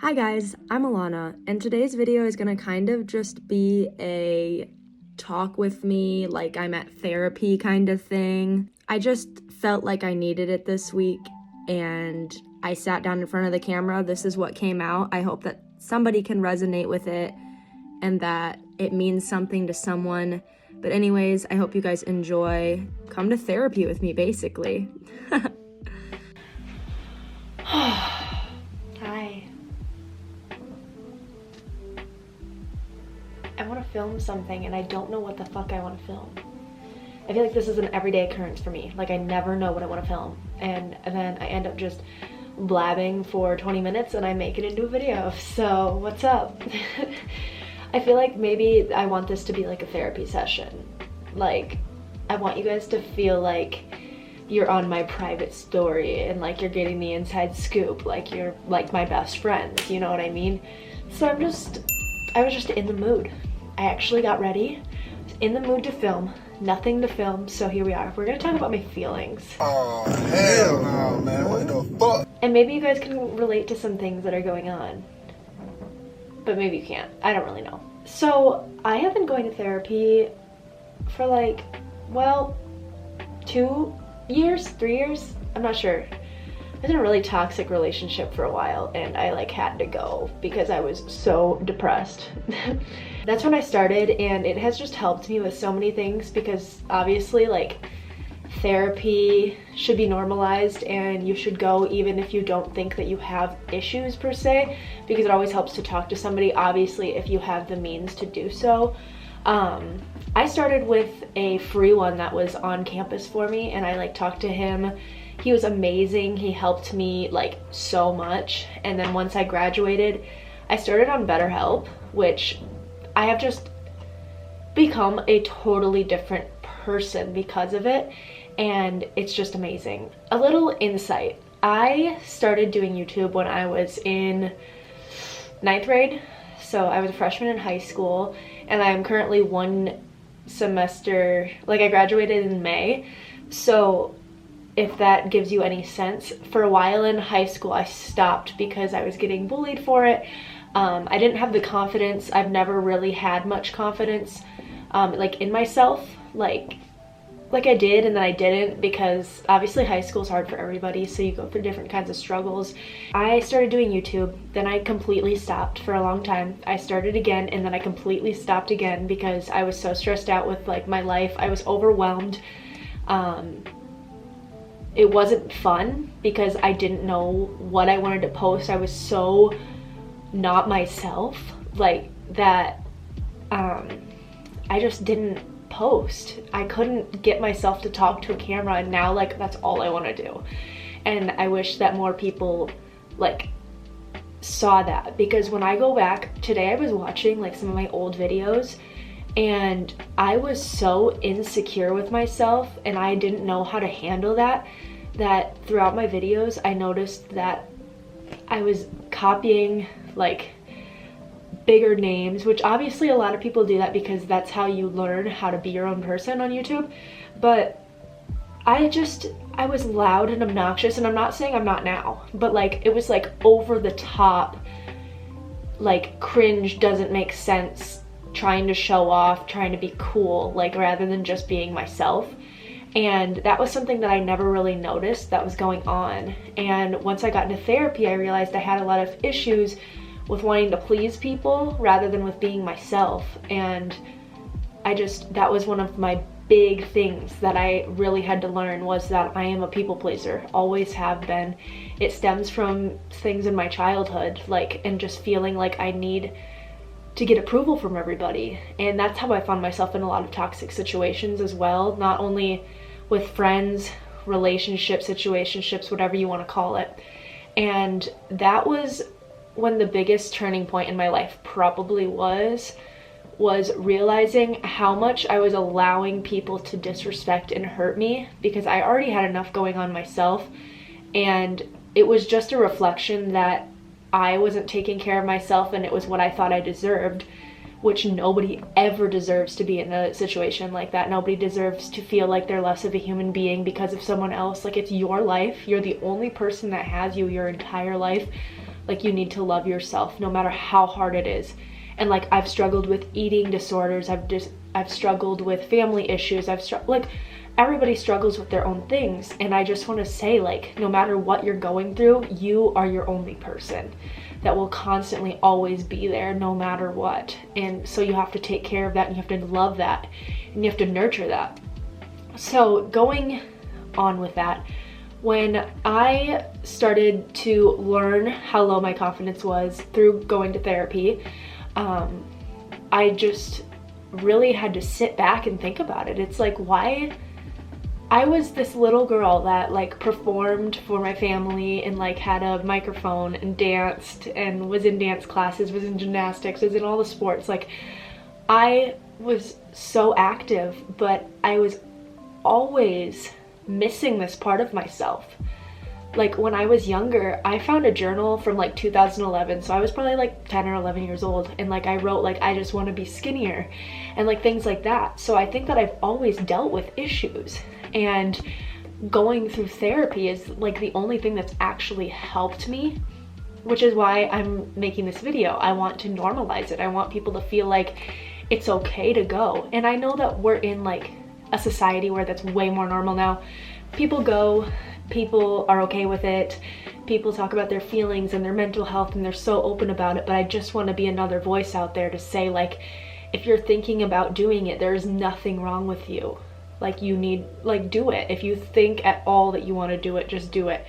Hi guys, I'm Alana, and today's video is gonna kind of just be a talk with me, like I'm at therapy kind of thing. I just felt like I needed it this week, and I sat down in front of the camera. This is what came out. I hope that somebody can resonate with it and that it means something to someone. But anyways, I hope you guys enjoy. Come to therapy with me, basically. Hi. I want to film something and I don't know what the fuck I want to film. I feel like this is an everyday occurrence for me. Like I never know what I want to film. And then I end up just blabbing for 20 minutes and I make it into a video. So what's up? I feel like maybe I want this to be like a therapy session. Like I want you guys to feel like you're on my private story and like you're getting the inside scoop, like you're like my best friends, you know what I mean? So I was just in the mood. I actually got ready, in the mood to film, nothing to film, so here we are. We're gonna talk about my feelings. Oh, hell no, man. What the fuck? And maybe you guys can relate to some things that are going on. But maybe you can't. I don't really know. So I have been going to therapy for like, well, 2 years, 3 years? I'm not sure. I was in a really toxic relationship for a while and I like had to go because I was so depressed. That's when I started and it has just helped me with so many things because obviously like therapy should be normalized and you should go even if you don't think that you have issues per se, because it always helps to talk to somebody, obviously if you have the means to do so. I started with a free one that was on campus for me and I like talked to him. He was amazing. He helped me like so much. And then once I graduated, I started on BetterHelp, which I have just become a totally different person because of it. And it's just amazing. A little insight. I started doing YouTube when I was in 9th grade. So I was a freshman in high school and I'm currently one semester, like I graduated in May. So if that gives you any sense, for a while in high school I stopped because I was getting bullied for it. I didn't have the confidence. I've never really had much confidence like in myself, like I did and then I didn't, because obviously high school is hard for everybody, so you go through different kinds of struggles. I started doing YouTube, then I completely stopped for a long time. I started again and then I completely stopped again because I was so stressed out with like my life. I was overwhelmed. It wasn't fun because I didn't know what I wanted to post. I was so not myself, like that. I just didn't post. I couldn't get myself to talk to a camera, and now like that's all I want to do. And I wish that more people like saw that, because when I go back today, I was watching like some of my old videos and I was so insecure with myself and I didn't know how to handle that throughout my videos I noticed that I was copying like bigger names, which obviously a lot of people do that because that's how you learn how to be your own person on YouTube. But I was loud and obnoxious, and I'm not saying I'm not now, but like it was like over the top, like cringe, doesn't make sense, trying to show off, trying to be cool, like rather than just being myself. And that was something that I never really noticed that was going on. And once I got into therapy, I realized I had a lot of issues with wanting to please people rather than with being myself. And that was one of my big things that I really had to learn, was that I am a people pleaser, always have been. It stems from things in my childhood, like, and just feeling like I need to get approval from everybody. And that's how I found myself in a lot of toxic situations as well, not only with friends, relationships, situationships, whatever you want to call it. And that was when the biggest turning point in my life probably was realizing how much I was allowing people to disrespect and hurt me, because I already had enough going on myself. And it was just a reflection that I wasn't taking care of myself, and it was what I thought I deserved, which nobody ever deserves to be in a situation like that. Nobody deserves to feel like they're less of a human being because of someone else. Like, it's your life. You're the only person that has you your entire life. Like, you need to love yourself no matter how hard it is. And like, I've struggled with eating disorders, I've struggled with family issues, like, everybody struggles with their own things. And I just want to say, like, no matter what you're going through, you are your only person that will constantly always be there no matter what. And so you have to take care of that, and you have to love that, and you have to nurture that. So going on with that, when I started to learn how low my confidence was through going to therapy, I just really had to sit back and think about it. It's like, why? I was this little girl that like performed for my family and like had a microphone and danced and was in dance classes, was in gymnastics, was in all the sports. Like, I was so active, but I was always missing this part of myself. Like, when I was younger, I found a journal from like 2011, so I was probably like 10 or 11 years old, and like I wrote like, I just want to be skinnier and like things like that. So I think that I've always dealt with issues, and going through therapy is like the only thing that's actually helped me, which is why I'm making this video. I want to normalize it. I want people to feel like it's okay to go. And I know that we're in like a society where that's way more normal now. People go, people are okay with it, people talk about their feelings and their mental health, and they're so open about it. But I just want to be another voice out there to say, like, if you're thinking about doing it, there's nothing wrong with you. Like, you need, like, do it. If you think at all that you want to do it, just do it,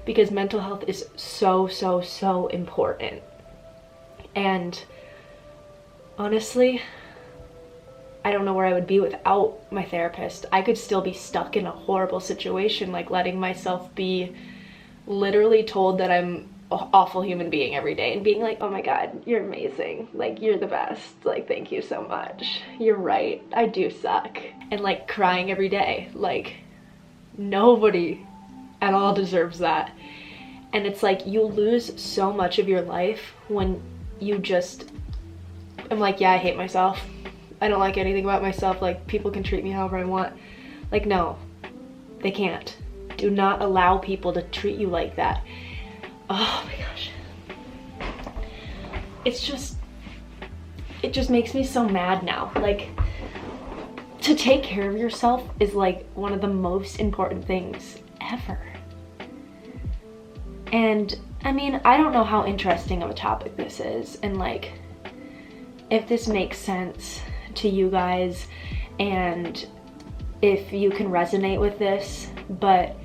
because mental health is so, so, so important. And honestly, I don't know where I would be without my therapist. I could still be stuck in a horrible situation, like letting myself be literally told that I'm an awful human being every day, and being like, oh my God, you're amazing. Like, you're the best. Like, thank you so much. You're right. I do suck. And like crying every day. Like, nobody at all deserves that. And it's like, you lose so much of your life when you just, I'm like, yeah, I hate myself. I don't like anything about myself. Like, people can treat me however I want. Like, no, they can't. Do not allow people to treat you like that. Oh my gosh. It just makes me so mad now. Like, to take care of yourself is like one of the most important things ever. And I mean, I don't know how interesting of a topic this is, and like, if this makes sense to you guys, and if you can resonate with this. But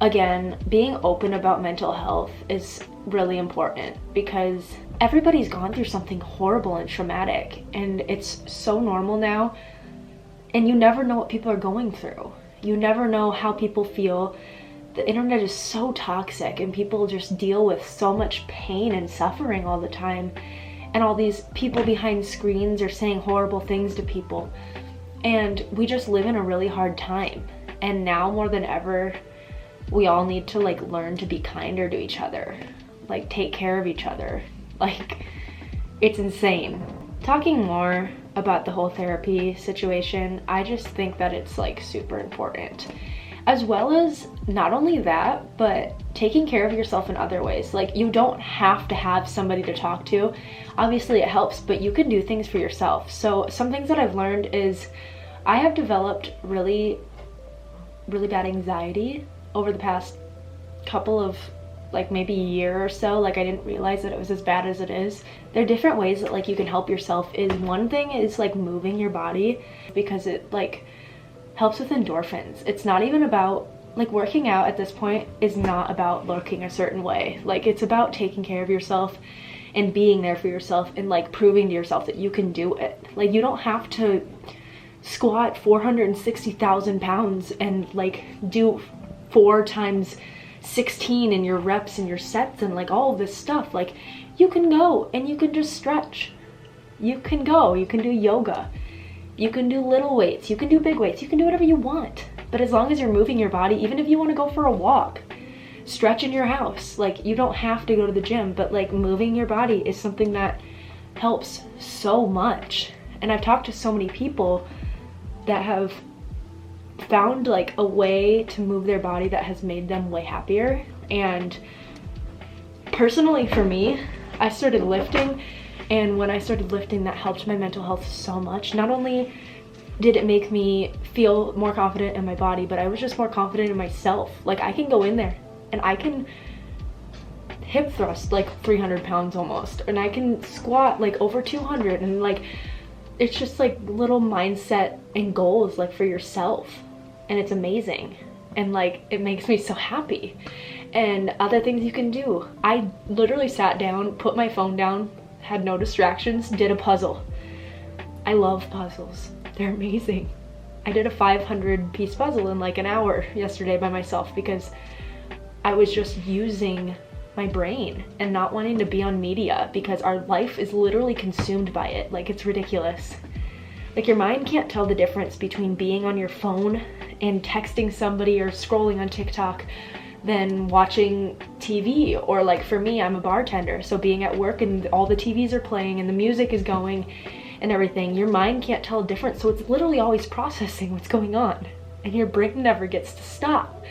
again, being open about mental health is really important, because everybody's gone through something horrible and traumatic, and it's so normal now, and you never know what people are going through. You never know how people feel. The internet is so toxic, and people just deal with so much pain and suffering all the time. And all these people behind screens are saying horrible things to people. And we just live in a really hard time. And now more than ever, we all need to like learn to be kinder to each other. Like, take care of each other. Like, it's insane. Talking more about the whole therapy situation, I just think that it's like super important. As well as not only that, but taking care of yourself in other ways. Like, you don't have to have somebody to talk to. Obviously it helps, but you can do things for yourself. So some things that I've learned is I have developed really, really bad anxiety over the past couple of, like, maybe a year or so. Like, I didn't realize that it was as bad as it is. There are different ways that like you can help yourself. Is one thing is like moving your body, because it like helps with endorphins. It's not even about, like, working out at this point is not about looking a certain way. Like, it's about taking care of yourself and being there for yourself, and like proving to yourself that you can do it. Like, you don't have to squat 460,000 pounds and like do 4 times 16 in your reps and your sets and like all of this stuff. Like, you can go and you can just stretch. You can go, you can do yoga. You can do little weights, you can do big weights, you can do whatever you want. But as long as you're moving your body, even if you want to go for a walk, stretch in your house. Like, you don't have to go to the gym, but like moving your body is something that helps so much. And I've talked to so many people that have found like a way to move their body that has made them way happier. And personally for me, I started lifting, and when I started lifting, that helped my mental health so much. Not only did it make me feel more confident in my body, but I was just more confident in myself. Like, I can go in there and I can hip thrust like 300 pounds almost, and I can squat like over 200, and like, it's just like little mindset and goals like for yourself, and it's amazing, and like it makes me so happy. And other things you can do, I literally sat down, put my phone down, had no distractions, did a puzzle. I love puzzles, they're amazing. I did a 500 piece puzzle in like an hour yesterday by myself because I was just using my brain and not wanting to be on media, because our life is literally consumed by it. Like, it's ridiculous. Like, your mind can't tell the difference between being on your phone and texting somebody or scrolling on TikTok than watching TV. Or like, for me, I'm a bartender, so being at work and all the TVs are playing and the music is going and everything, your mind can't tell the difference. So it's literally always processing what's going on, and your brain never gets to stop.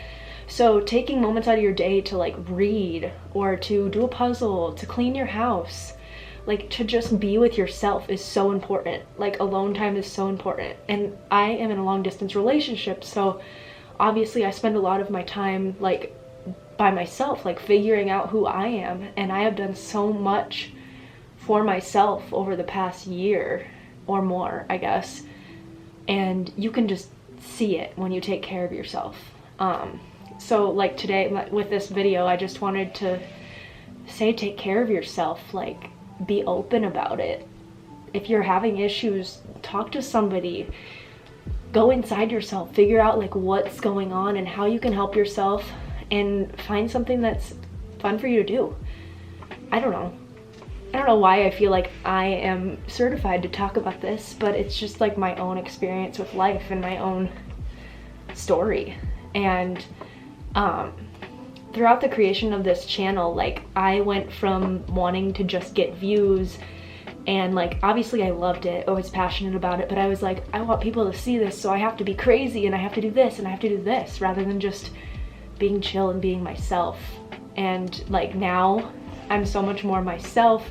So taking moments out of your day to like read, or to do a puzzle, to clean your house, like to just be with yourself is so important. Like, alone time is so important. And I am in a long distance relationship, so obviously I spend a lot of my time like by myself, like figuring out who I am. And I have done so much for myself over the past year or more, I guess. And you can just see it when you take care of yourself. So like today with this video, I just wanted to say, take care of yourself, like be open about it. If you're having issues, talk to somebody, go inside yourself, figure out like what's going on and how you can help yourself, and find something that's fun for you to do. I don't know why I feel like I am certified to talk about this, but it's just like my own experience with life and my own story. And throughout the creation of this channel, like, I went from wanting to just get views, and like obviously I loved it, I was passionate about it, but I was like, I want people to see this, so I have to be crazy and I have to do this and I have to do this, rather than just being chill and being myself. And like, now I'm so much more myself,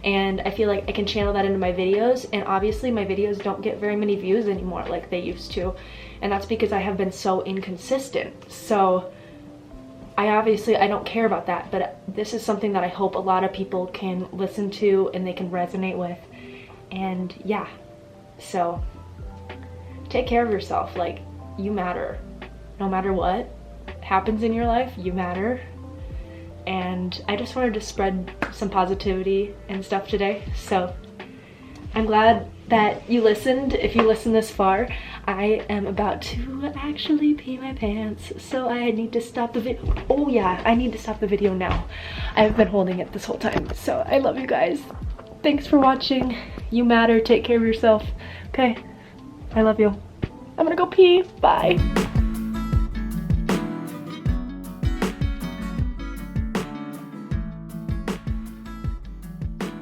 and I feel like I can channel that into my videos. And obviously my videos don't get very many views anymore like they used to, and that's because I have been so inconsistent. So I don't care about that, but this is something that I hope a lot of people can listen to and they can resonate with. And yeah, so take care of yourself. Like, you matter. No matter what happens in your life, you matter. And I just wanted to spread some positivity and stuff today. So I'm glad that you listened. If you listened this far, I am about to actually pee my pants, so I need to stop the video. Oh yeah, I need to stop the video now. I've been holding it this whole time. So I love you guys. Thanks for watching. You matter. Take care of yourself. Okay, I love you. I'm gonna go pee. Bye.